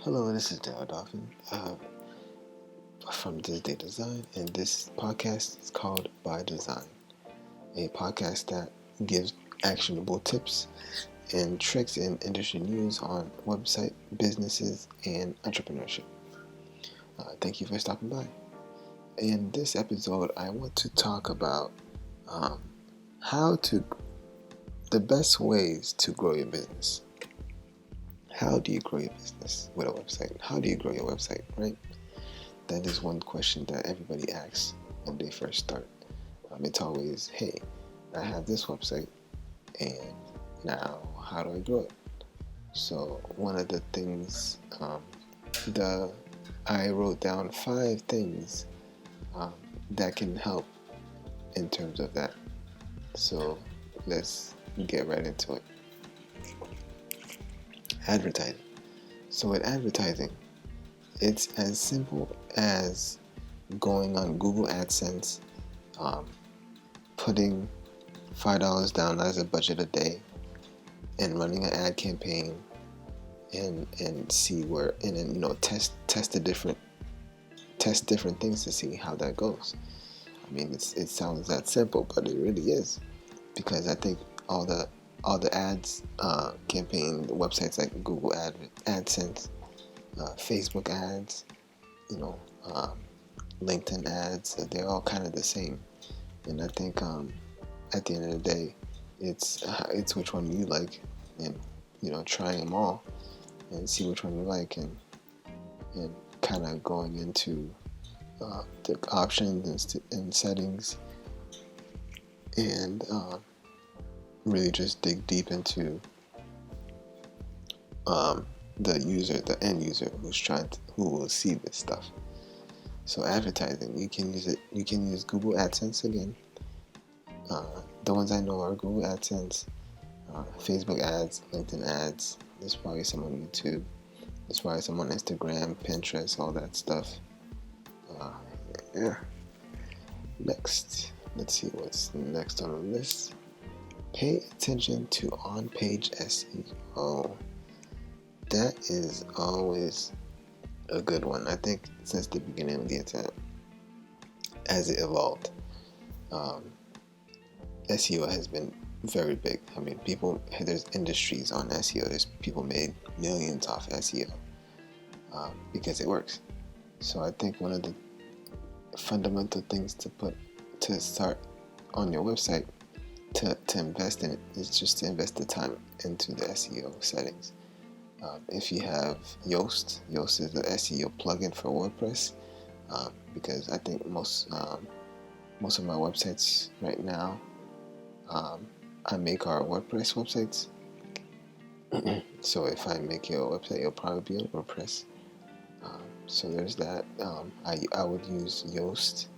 Hello, this is Dale Dolphin from This Day Design, and this podcast is called By Design, a podcast that gives actionable tips and tricks in industry news on website, businesses, and entrepreneurship. Thank you for stopping by. In this episode, I want to talk about the best ways to grow your business. How do you grow your business with a website? How do you grow your website, right? That is one question that everybody asks when they first start. It's always, hey, I have this website, and now how do I grow it? So one of the things, I wrote down 5 things that can help in terms of that. So let's get right into it. Advertising. So with advertising, it's as simple as going on Google AdSense, putting $5 down as a budget a day, and running an ad campaign, and see where, and then test different things to see how that goes. I mean, it sounds that simple, but it really is, because I think all the ads campaign websites like Google AdSense, Facebook ads, LinkedIn ads, they're all kind of the same. And I think at the end of the day, it's which one you like, and trying them all and see which one you like, and kind of going into the options and settings, and really just dig deep into the end user who will see this stuff. So advertising, you can use Google AdSense again. The ones I know are Google AdSense, Facebook ads, LinkedIn ads. There's probably some on YouTube. There's probably some on Instagram, Pinterest, all that stuff. Yeah. Next, let's see what's next on the list. Pay attention to on-page SEO. That is always a good one. I think since the beginning of the internet, as it evolved, SEO has been very big. I mean, there's industries on SEO. There's people made millions off SEO because it works. So I think one of the fundamental things to start on your website to invest in it is just to invest the time into the SEO settings. If you have Yoast is the SEO plugin for WordPress, because I think most of my websites right now, I make our WordPress websites. So if I make your website, it'll probably be on WordPress. So there's that. I would use Yoast,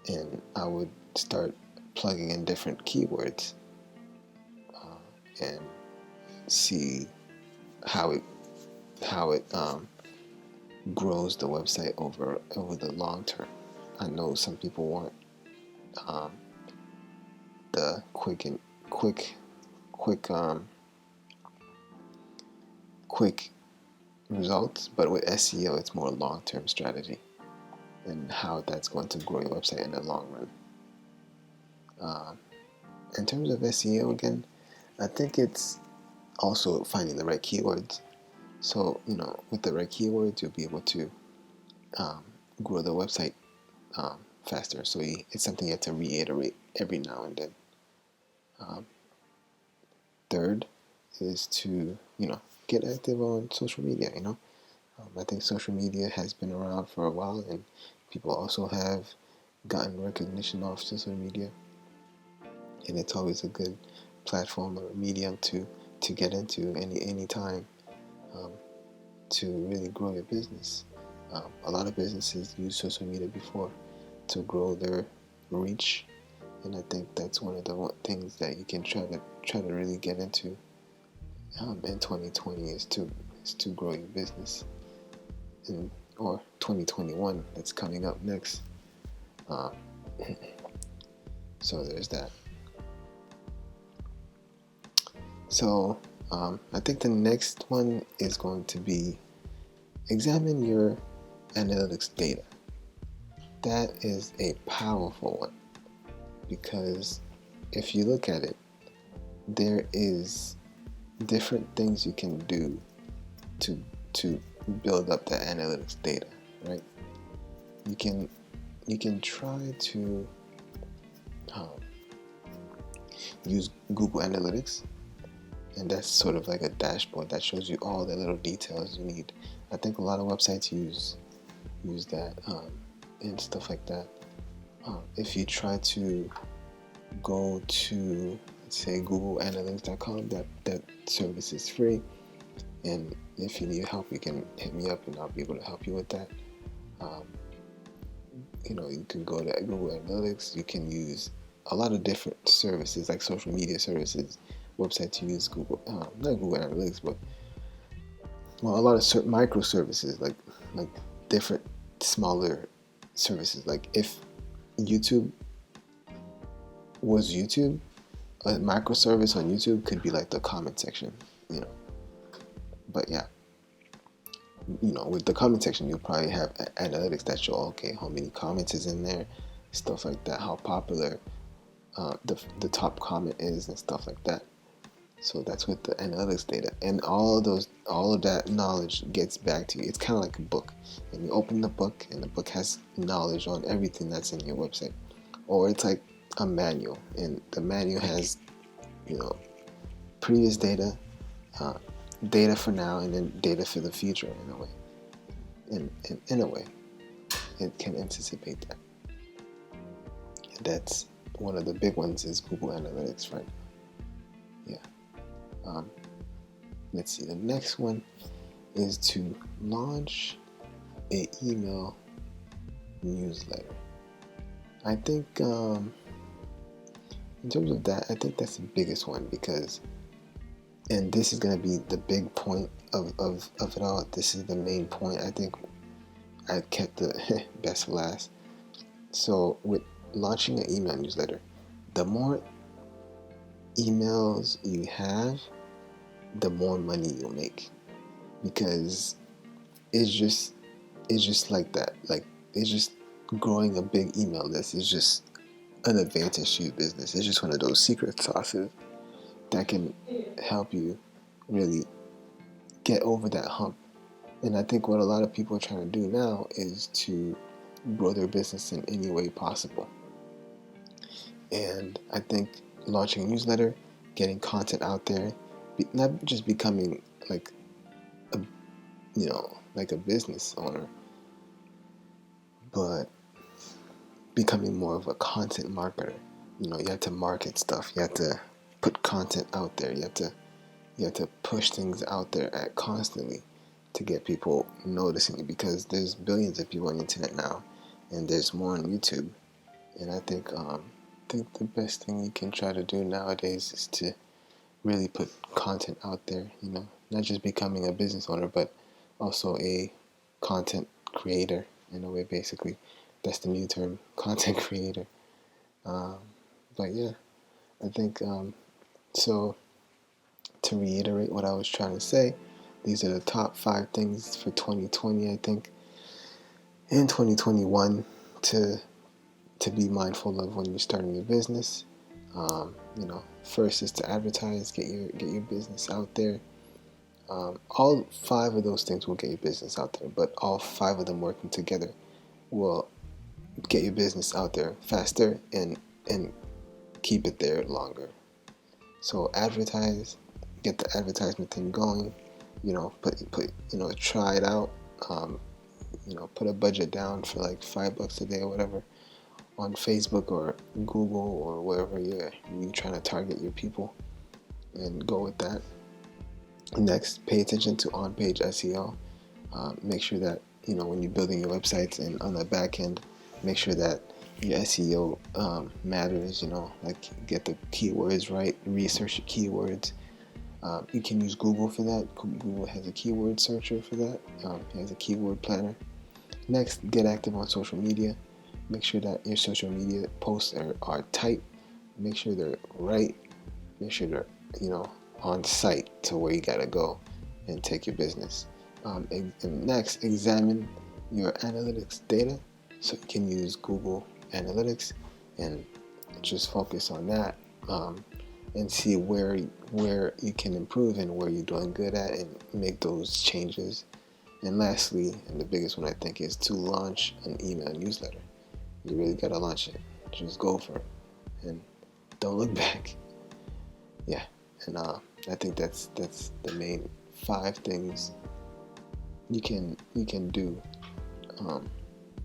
and I would start plugging in different keywords, and see how it grows the website over the long term. I know some people want the quick results, but with SEO it's more long-term strategy and how that's going to grow your website in the long run. In terms of SEO, again, I think it's also finding the right keywords. So with the right keywords, you'll be able to grow the website faster. So it's something you have to reiterate every now and then. Third is to get active on social media. I think social media has been around for a while, and people also have gotten recognition off social media, and it's always a good platform or medium to get into any time to really grow your business. A lot of businesses use social media before to grow their reach, and I think that's one of the things that you can try to really get into in 2020 is to grow your business, or 2021 that's coming up next. So there's that. So I think the next one is going to be examine your analytics data. That is a powerful one because if you look at it, there is different things you can do to build up that analytics data, right? You can try to um, use Google Analytics, and that's sort of like a dashboard that shows you all the little details you need. I think a lot of websites use that and stuff like that. If you try to go to, let's say, googleanalytics.com, that service is free, and if you need help, you can hit me up and I'll be able to help you with that. You can go to Google Analytics. You can use a lot of different services like social media services, websites to use Google, not Google Analytics, but a lot of microservices like different smaller services. Like if YouTube was YouTube, a microservice on YouTube could be like the comment section, But yeah, with the comment section, you'll probably have analytics that show, okay, how many comments is in there, stuff like that, how popular the top comment is, and stuff like that. So that's with the analytics data, and all of that knowledge gets back to you. It's kind of like a book, and you open the book, and the book has knowledge on everything that's in your website, or it's like a manual, and the manual has, previous data, data for now, and then data for the future in a way. In a way, it can anticipate that. And that's one of the big ones is Google Analytics, right? Yeah. Let's see. The next one is to launch a email newsletter. I think in terms of that, I think that's the biggest one because, and this is going to be the big point of it all. This is the main point. I think I kept the best for last. So with launching an email newsletter, the more emails you have, the more money you'll make, because it's just like that. Like, it's just growing a big email list is just an advantage to your business. It's just one of those secret sauces that can help you really get over that hump. And I think what a lot of people are trying to do now is to grow their business in any way possible. And I think launching a newsletter, getting content out there, not just becoming like a business owner, but becoming more of a content marketer. You have to market stuff. You have to put content out there. You have to push things out there constantly to get people noticing it, because there's billions of people on the internet now, and there's more on YouTube. And I think the best thing you can try to do nowadays is to really put content out there, not just becoming a business owner, but also a content creator in a way, basically. That's the new term, content creator. But yeah, I think, so to reiterate what I was trying to say, these are the top 5 things for 2020, I think, and 2021 to be mindful of when you're starting your business. First is to advertise, get your business out there. All 5 of those things will get your business out there, but all 5 of them working together will get your business out there faster and keep it there longer. So advertise, get the advertisement thing going. Try it out. Put a budget down for like $5 a day or whatever on Facebook or Google or wherever you're trying to target your people, and go with that. Next, pay attention to on-page SEO. Make sure that when you're building your websites and on the back end, make sure that your SEO matters. Like get the keywords right, research your keywords. You can use Google for that. Google has a keyword searcher for that. It has a keyword planner. Next, get active on social media. Make sure that your social media posts are tight. Make sure they're right. Make sure they're on site to where you gotta go and take your business. And next, examine your analytics data. So you can use Google Analytics and just focus on that, and see where you can improve and where you're doing good at, and make those changes. And lastly, and the biggest one I think, is to launch an email newsletter. You really gotta launch it. Just go for it and don't look back. Yeah, and I think that's the main 5 things you can do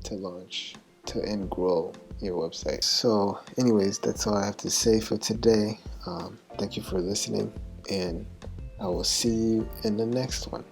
to launch and grow your website. So anyways, that's all I have to say for today. Thank you for listening, and I will see you in the next one.